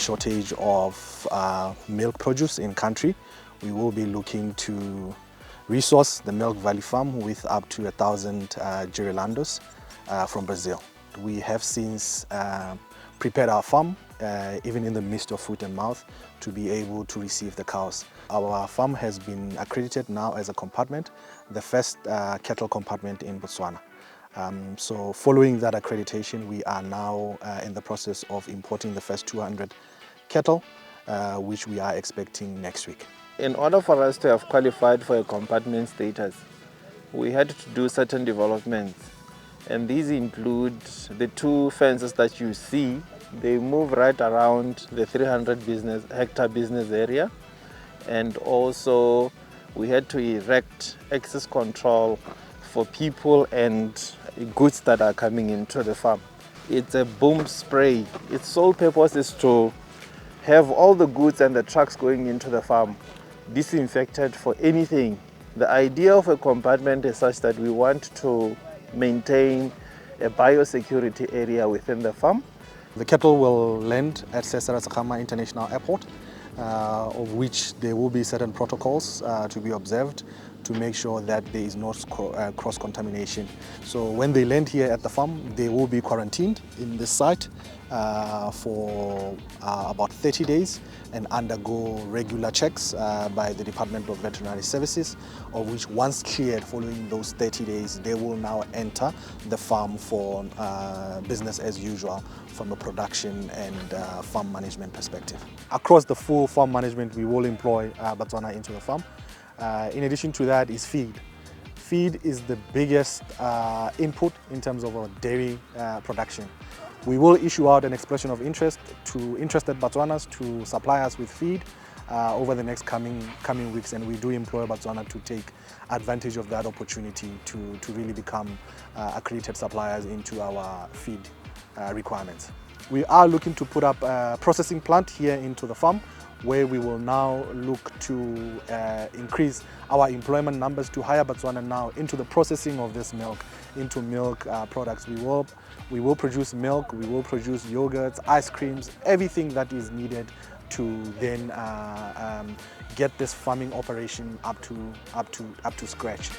shortage of milk produce in country, we will be looking to resource the Milk Valley Farm with up to 1,000 Girilandos from Brazil. We have since prepared our farm, even in the midst of foot and mouth, to be able to receive the cows. Our farm has been accredited now as a compartment, the first cattle compartment in Botswana. So following that accreditation, we are now in the process of importing the first 200 cattle, which we are expecting next week. In order for us to have qualified for a compartment status, we had to do certain developments. And these include the 2 fences that you see. They move right around the 300 hectare business area. And also we had to erect access control for people and goods that are coming into the farm. It's a boom spray. Its sole purpose is to have all the goods and the trucks going into the farm disinfected for anything. The idea of a compartment is such that we want to maintain a biosecurity area within the farm. The cattle will land at Sesarasakama International Airport, of which there will be certain protocols to be observed to make sure that there is no cross-contamination. So when they land here at the farm, they will be quarantined in this site for about 30 days and undergo regular checks by the Department of Veterinary Services, of which once cleared following those 30 days, they will now enter the farm for business as usual from a production and farm management perspective. Across the full farm management, we will employ Botswana into the farm. In addition to that is feed. Feed is the biggest input in terms of our dairy production. We will issue out an expression of interest to interested Botswanas to supply us with feed over the next coming weeks, and we do employ Botswana to take advantage of that opportunity to really become accredited suppliers into our feed requirements. We are looking to put up a processing plant here into the farm, where we will now look to increase our employment numbers to hire Botswana now into the processing of this milk, into milk products. We will produce milk, we will produce yogurts, ice creams, everything that is needed to then get this farming operation up to scratch.